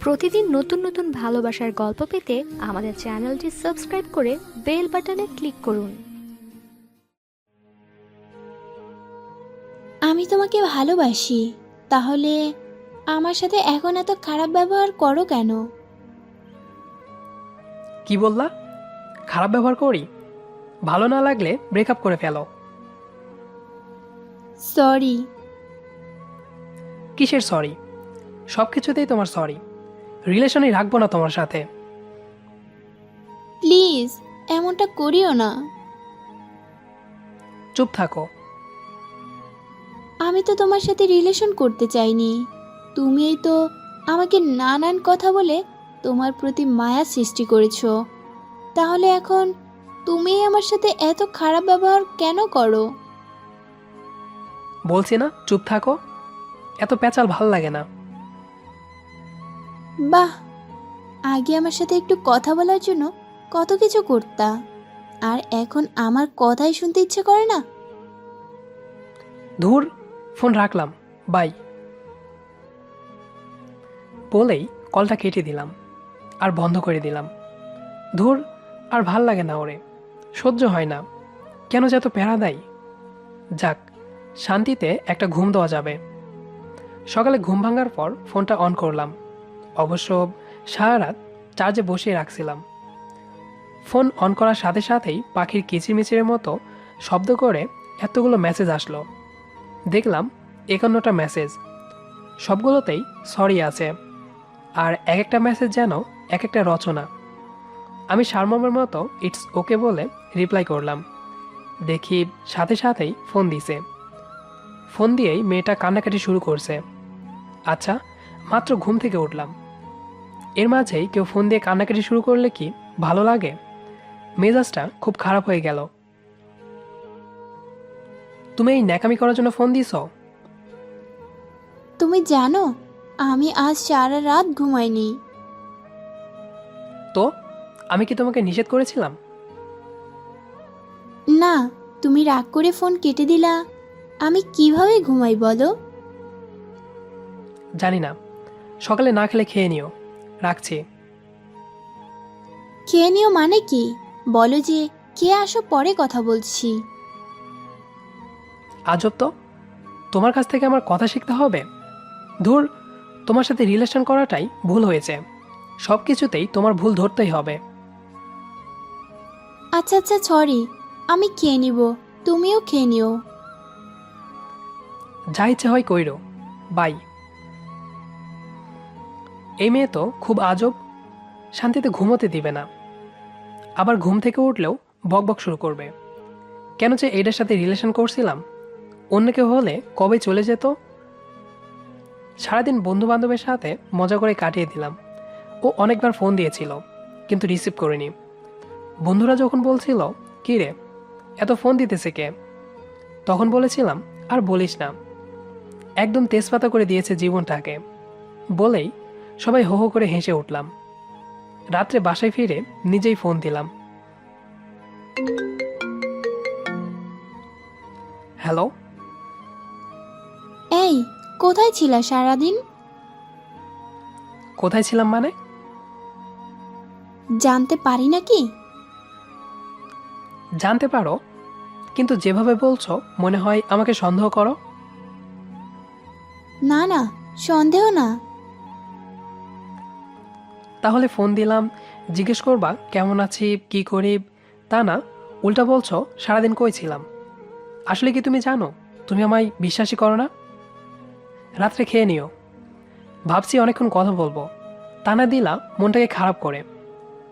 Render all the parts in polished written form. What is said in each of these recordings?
প্রতিদিন নতুন নতুন ভালোবাসার গল্প পেতে আমাদের চ্যানেলটি সাবস্ক্রাইব করে বেল বাটনে ক্লিক করুন। আমি তোমাকে ভালোবাসি, তাহলে আমার সাথে এখন এত খারাপ ব্যবহার করো কেন? কি বললা? খারাপ ব্যবহার করি? ভালো না লাগলে ব্রেকআপ করে ফেলো। সরি। কিসের সরি? সব কিছুতেই তোমার সরি। রিলেশনই রাখবো না তোমার সাথে। প্লিজ এমনটা করিও না। চুপ থাকো। আমি তো তোমার সাথে রিলেশন করতে চাইনি। তুমিই তো আমাকে নানান কথা বলে তোমার প্রতি মায়া সৃষ্টি করেছো। তাহলে এখন তুমিই আমার সাথে এত খারাপ ব্যবহার কেন করো? বলছি না চুপ থাকো। এত প্যাচাল ভাল লাগে না। বাহ, আগে আমার সাথে একটু কথা বলার জন্য কত কিছু করতা, আর এখন আমার কথাই শুনতে ইচ্ছে করে না। ধুর, ফোন রাখলাম, বাই বলেই কলটা কেটে দিলাম আর বন্ধ করে দিলাম। ধুর, আর ভাল লাগে না ওরে। সহ্য হয় না। কেন যে এত প্যারা দেয়। যাক, শান্তিতে একটা ঘুম দেওয়া যাবে। সকালে ঘুম ভাঙার পর ফোনটা অন করলাম। অবশ্য সারা রাত চার্জে বসিয়ে রাখছিলাম। ফোন অন করার সাথে সাথেই পাখির কিচিরমিচিরের মতো শব্দ করে এতগুলো মেসেজ আসলো। দেখলাম 51টা মেসেজ। সবগুলোতেই সরি আছে, আর এক একটা মেসেজ যেন এক একটা রচনা। আমি সারমর্মের মতো ইটস ওকে বলে রিপ্লাই করলাম। দেখি সাথে সাথেই ফোন দিছে। ফোন দিয়েই মেয়েটা কান্নাকাটি শুরু করছে। আচ্ছা, মাত্র ঘুম থেকে উঠলাম, এর মাঝেই কেউ ফোন দিয়ে কান্নাকাটি শুরু করলে কি ভালো লাগে? মেজাজটা খুব খারাপ হয়ে গেল। তুমি এই ন্যাকামি করার জন্য ফোন দিছ? তুমি জানো আমি আজ সারা রাত ঘুমাইনি। তো আমি কি তোমাকে নিষেধ করেছিলাম? না, তুমি রাগ করে ফোন কেটে দিলা। আমি কিভাবে ঘুমাই বলো? জানি না, সকালে না খেলে খেয়ে নিও। রাখছি। খেয়ে নিও মানে কি? বলো যে খেয়ে আসো, পরে কথা বলছি। আজব তো, তোমার কাছ থেকে আমার কথা শিখতে হবে? ধুর, তোমার সাথে রিলেশন করাটাই ভুল হয়েছে। সব কিছুতেই তোমার ভুল ধরতেই হবে। আচ্ছা আচ্ছা, সরি, আমি খেয়ে নিব, তুমিও খেয়ে নিও। যা ইচ্ছে হয় কইরো, বাই। এই মেয়ে তো খুব আজব। শান্তিতে ঘুমোতে দিবে না, আবার ঘুম থেকে উঠলেও বকবক শুরু করবে। কেন যে এটার সাথে রিলেশন করছিলাম? অন্য কেউ হলে কবে চলে যেত। সারাদিন বন্ধু বান্ধবের সাথে মজা করে কাটিয়ে দিলাম। ও অনেকবার ফোন দিয়েছিল, কিন্তু রিসিভ করিনি। বন্ধুরা যখন বলছিল কী রে, এত ফোন দিতেছে কে, তখন বলেছিলাম আর বলিস না, একদম তেজপাতা করে দিয়েছে জীবনটাকে বলেই সবাই হো হো করে হেসে উঠলাম। রাত্রে বাসায় ফিরে নিজেই ফোন দিলাম। হ্যালো। এই, কোথায় ছিলা সারাদিন? কোথায় ছিলাম মানে? জানতে পারি নাকি? জানতে পারো, কিন্তু যেভাবে বলছো মনে হয় আমাকে সন্দেহ করো। না না, সন্দেহ না। তাহলে ফোন দিলাম, জিজ্ঞেস করবা কেমন আছি, কি করি, তা না উল্টা বলছো সারাদিন কই ছিলাম। আসলে কি তুমি জানো তুমি আমায় বিশ্বাসই করো না? রাত্রে খেয়ে নিও। ভাবছি অনেকক্ষণ কথা বলবো, তা না দিলা মনটাকে খারাপ করে।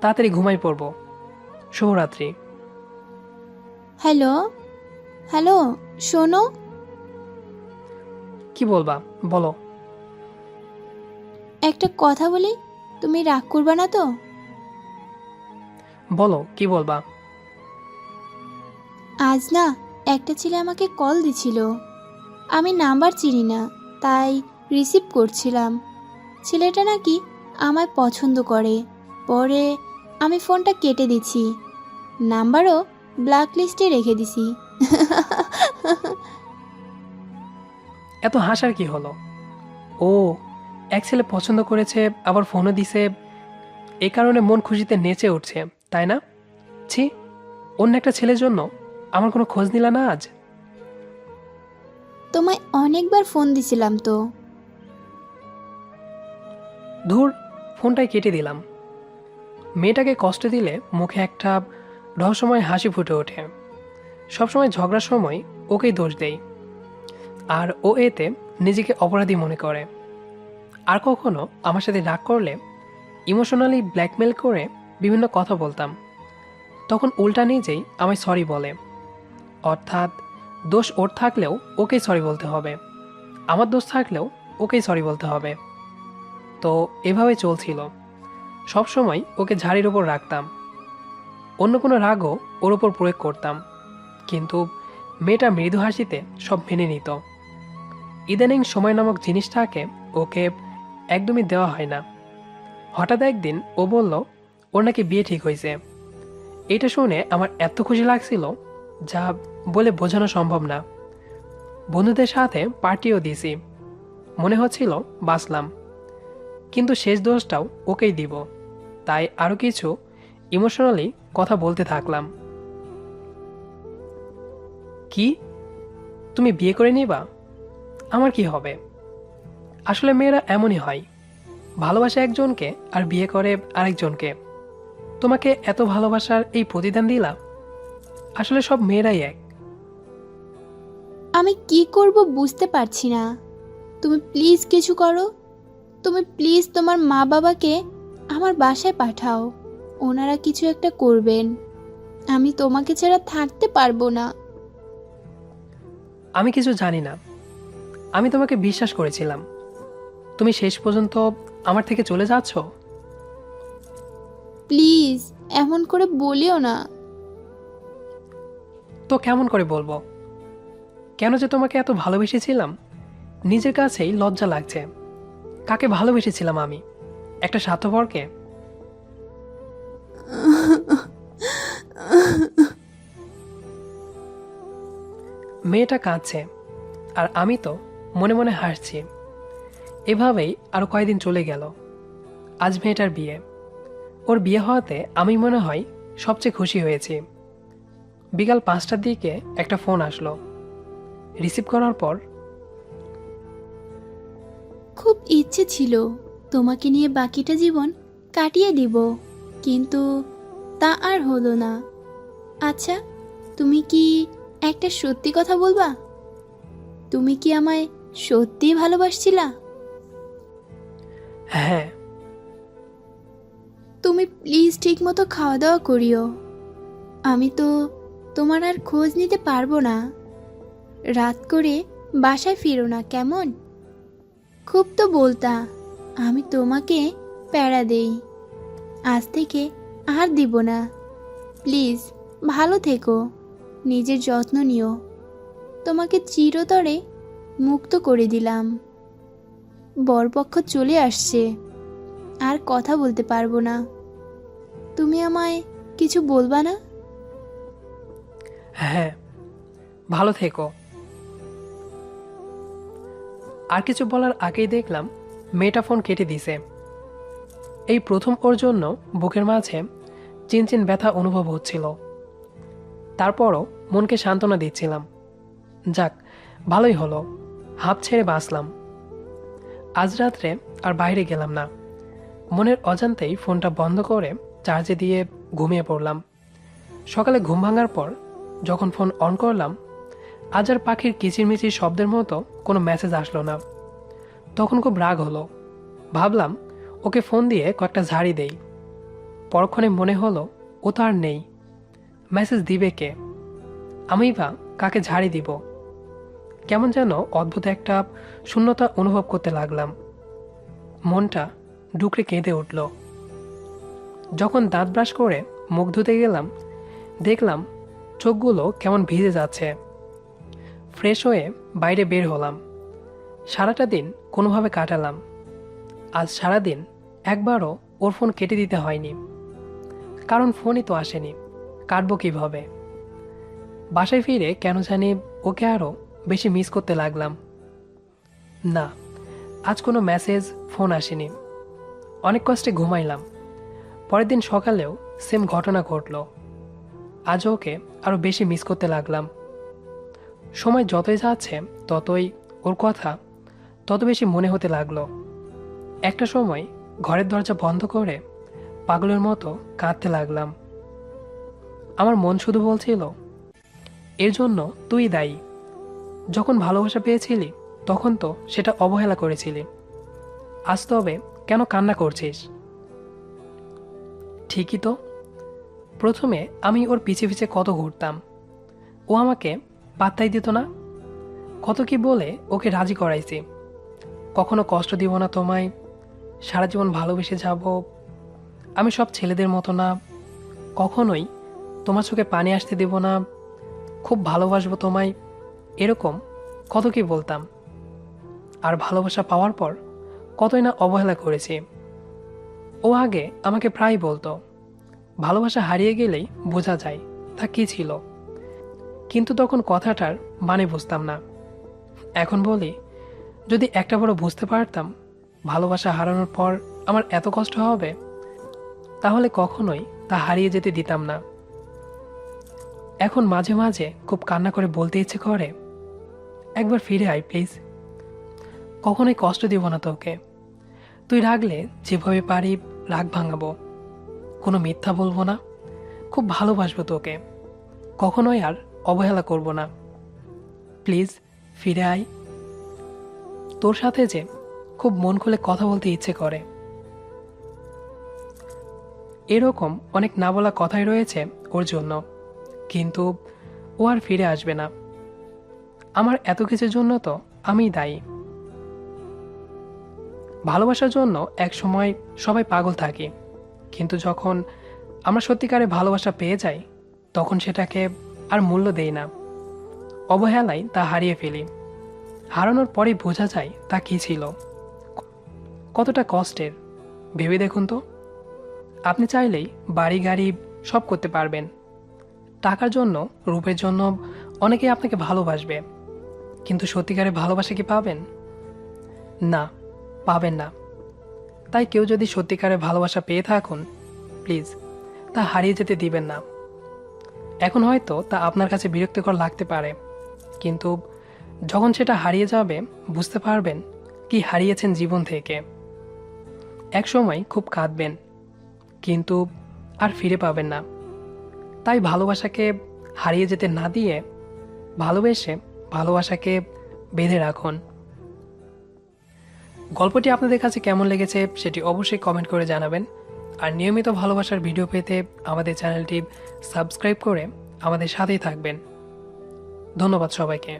তাড়াতাড়ি ঘুমাই পড়বো। শুভরাত্রি। হ্যালো হ্যালো, শোনো। কি বলবা বলো। একটা কথা বলি, তুমি রাগ করবা না তো? বলো কি বলবা। আজ না একটা ছেলে আমাকে কল দিছিল। আমি নাম্বার চিনি না, তাই রিসিভ করছিলাম। ছেলেটা নাকি আমায় পছন্দ করে। পরে আমি ফোনটা কেটে দিছি, নাম্বারও ব্ল্যাক লিস্টে রেখে দিছি। এত হাসার কি হলো? ও, এক ছেলে পছন্দ করেছে, আবার ফোনও দিছে, এই কারণে মন খুশিতে নেচে উঠছে, তাই না? ছি, অন্য একটা ছেলের জন্য আমার কোনো খোঁজ নিলা না আজ? তোমায় অনেকবার ফোন দিছিলাম তো। ধুর, ফোনটাই কেটে দিলাম। মেয়েটাকে কষ্ট দিলে মুখে একটা রহস্যময় হাসি ফুটে ওঠে। সবসময় ঝগড়ার সময় ওকেই দোষ দেই, আর ও এতে নিজেকে অপরাধী মনে করে। আর কখনো আমার সাথে রাগ করলে ইমোশনালি ব্ল্যাকমেল করে বিভিন্ন কথা বলতাম, তখন উল্টা নিজেই আমায় সরি বলে। অর্থাৎ দোষ ওর থাকলেও ওকেই সরি বলতে হবে, আমার দোষ থাকলেও ওকেই সরি বলতে হবে। তো এভাবে চলছিল। সবসময় ওকে ঝাড়ির ওপর রাখতাম, অন্য কোনো রাগও ওর ওপর প্রয়োগ করতাম, কিন্তু মেয়েটা মৃদু হাসিতে সব মেনে নিত। ইদানিং সময় নামক জিনিসটাকে ওকে একদমই দেওয়া হয় না। হঠাৎ একদিন ও বলল ওর নাকি বিয়ে ঠিক হয়েছে। এটা শুনে আমার এত খুশি লাগছিল যা বলে বোঝানো সম্ভব না। বন্ধুদের সাথে পার্টিও দিয়েছি, মনে হচ্ছিল বাঁচলাম। কিন্তু শেষ দোষটাও ওকেই দিব, তাই আরও কিছু ইমোশনালি কথা বলতে থাকলাম। কি, তুমি বিয়ে করে নিবা? আমার কি হবে? আসলে মেয়েরা এমনই হয়, ভালোবাসে একজনকে আর বিয়ে করে আরেকজনকে। তোমাকে এত ভালোবাসার এই প্রতিদান দিলাম? আসলে সব মেয়েরাই এক। আমি কি করব বুঝতে পারছি না। তুমি প্লিজ কিছু করো। তুমি প্লিজ তোমার মা বাবাকে আমার বাসায় পাঠাও, ওনারা কিছু একটা করবেন। আমি তোমাকে ছাড়া থাকতে পারবো না। আমি কিছু জানি না, আমি তোমাকে বিশ্বাস করেছিলাম, তুমি শেষ পর্যন্ত আমার থেকে চলে যাচ্ছ। প্লিজ এমন করে বলিও না। তো কেমন করে বলবো? কেন যে তোমাকে এত ভালোবেসেছিলাম নিজের কাছেই লজ্জা লাগছে। কাকে ভালোবেসেছিলাম আমি? একটা স্বার্থপরকে? মেয়েটা কাঁদছে আর আমি তো মনে মনে হাসছি। এভাবেই আরো কয়েকদিন চলে গেল। আজ মেয়েটার বিয়ে। ওর বিয়ে হওয়াতে আমি মনে হয় সবচেয়ে খুশি হয়েছি। বিকাল 5টার দিকে একটা ফোন আসলো। রিসিভ করার পর খুব ইচ্ছে ছিল তোমাকে নিয়ে বাকিটা জীবন কাটিয়ে দিব, কিন্তু তা আর হলো না। আচ্ছা, তুমি কি একটা সত্যি কথা বলবা? তুমি কি আমায় সত্যিই ভালোবাসছিলা? হ্যাঁ। তুমি প্লিজ ঠিক মতো খাওয়া দাওয়া করিও। আমি তো তোমার আর খোঁজ নিতে পারবো না। রাত করে বাসায় ফিরো না, কেমন? খুব তো বলতা আমি তোমাকে প্যারা দেই, আজ থেকে আর দিব না। প্লিজ ভালো থেকো, নিজের যত্ন নিও। তোমাকে চিরতরে মুক্ত করে দিলাম। বরপক্ষ চলে আসছে, আর কথা বলতে পারবো না। তুমি আমায় কিছু বলবা না? হ্যাঁ, ভালো থেকো। আর কিছু বলার আগেই দেখলাম মেয়েটা ফোন কেটে দিছে। এই প্রথম ওর জন্য বুকের মাঝে চিনচিন ব্যথা অনুভব হচ্ছিল। তারপরও মনকে সান্ত্বনা দিচ্ছিলাম, যাক ভালোই হলো, হাঁপ ছেড়ে বাঁচলাম। আজ রাত্রে আর বাইরে গেলাম না। মনের অজান্তেই ফোনটা বন্ধ করে চার্জে দিয়ে ঘুমিয়ে পড়লাম। সকালে ঘুম ভাঙার পর যখন ফোন অন করলাম, আজ আর পাখির কিচিরমিচির শব্দের মতো কোনো মেসেজ আসলো না। তখন খুব রাগ হলো। ভাবলাম ওকে ফোন দিয়ে কয়েকটা ঝাড়ি দেই। পরক্ষণে মনে হলো ও তো আর নেই, মেসেজ দিবে কে? আমি বা কাকে ঝাড়ি দিব? কেমন যেন অদ্ভুত একটা শূন্যতা অনুভব করতে লাগলাম। মনটা ডুকরে কেঁদে উঠল। যখন দাঁত ব্রাশ করে মুখ ধুতে গেলাম, দেখলাম চোখগুলো কেমন ভিজে যাচ্ছে। ফ্রেশ হয়ে বাইরে বের হলাম। সারাটা দিন কোনোভাবে কাটালাম। আজ সারাদিন একবারও ওর ফোন কেটে দিতে হয়নি, কারণ ফোনই তো আসেনি, কাটবো কীভাবে? বাসায় ফিরে কেন জানি ওকে আরও বেশি মিস করতে লাগলাম। না, আজ কোনো মেসেজ ফোন আসেনি। অনেক কষ্টে ঘুমাইলাম। পরের দিন সকালেও সেম ঘটনা ঘটল। আজ ওকে আরও বেশি মিস করতে লাগলাম। সময় যতই যাচ্ছে ততই ওর কথা তত বেশি মনে হতে লাগলো। একটা সময় ঘরের দরজা বন্ধ করে পাগলের মতো কাঁদতে লাগলাম। আমার মন শুধু বলছিল, এর জন্য তুই দায়ী। যখন ভালোবাসা পেয়েছিলি তখন তো সেটা অবহেলা করেছিলি। আজ তবে কেন কান্না করছিস? ঠিকই তো, প্রথমে আমি ওর পিছে পিছে কত ঘুরতাম। ও আমাকে পাত্তাই দিত না। কত কি বলে ওকে রাজি করাইছি। কখনো কষ্ট দিব না তোমায়, সারা জীবন ভালোবেসে যাব, আমি সব ছেলেদের মতো না, কখনোই তোমার চোখে পানি আসতে দেব না, খুব ভালোবাসবো তোমায়, এরকম কত কি বলতাম। আর ভালোবাসা পাওয়ার পর কতই না অবহেলা করেছি। ও আগে আমাকে প্রায় বলতো, ভালোবাসা হারিয়ে গেলেই বোঝা যায় তা কী ছিল, কিন্তু তখন কথাটার মানে বুঝতাম না। এখন বলি, যদি একটা বড় বুঝতে পারতাম ভালোবাসা হারানোর পর আমার এত কষ্ট হবে, তাহলে কখনোই তা হারিয়ে যেতে দিতাম না। এখন মাঝে মাঝে খুব কান্না করে বলতে ইচ্ছে করে, একবার ফিরে আয় প্লিজ। কখনোই কষ্ট দিব না তোকে। তুই রাগলে যেভাবে পারি রাগ ভাঙাবো, কোনো মিথ্যা বলবো না, খুব ভালোবাসবো তোকে, কখনোই আর অবহেলা করব না। প্লিজ ফিরে আয়। তোর সাথে যে খুব মন খুলে কথা বলতে ইচ্ছে করে। এরকম অনেক না বলা কথাই রয়েছে ওর জন্য, কিন্তু ও আর ফিরে আসবে না। আমার এত কিছুর জন্য তো আমিই দায়ী। ভালোবাসার জন্য এক সময় সবাই পাগল থাকি, কিন্তু যখন আমরা সত্যিকারে ভালোবাসা পেয়ে যাই তখন সেটাকে আর মূল্য দেই না। অবহেলায় তা হারিয়ে ফেলি। হারানোর পরেই বোঝা যায় তা কী ছিল, কতটা কষ্টের। ভেবে দেখুন তো, আপনি চাইলেই বাড়ি গাড়ি সব করতে পারবেন। টাকার জন্য, রূপের জন্য অনেকেই আপনাকে ভালোবাসবে, কিন্তু সত্যিকারে ভালোবাসা কি পাবেন? না, পাবেন না। তাই কেউ যদি সত্যিকারে ভালোবাসা পেয়ে থাকুন, প্লিজ তা হারিয়ে যেতে দিবেন না। এখন হয়তো তা আপনার কাছে বিরক্তিকর লাগতে পারে, কিন্তু যখন সেটা হারিয়ে যাবে বুঝতে পারবেন কি হারিয়েছেন জীবন থেকে। এক সময় খুব কাঁদবেন, কিন্তু আর ফিরে পাবেন না। তাই ভালোবাসাকে হারিয়ে যেতে না দিয়ে ভালোবেসে ভালোবাসাকে বেঁধে রাখুন। গল্পটি আপনাদের কাছে কেমন লেগেছে সেটি অবশ্যই কমেন্ট করে জানাবেন। আর নিয়মিত ভালোবাসার ভিডিও পেতে আমাদের চ্যানেলটি সাবস্ক্রাইব করে আমাদের সাথেই থাকবেন। ধন্যবাদ সবাইকে।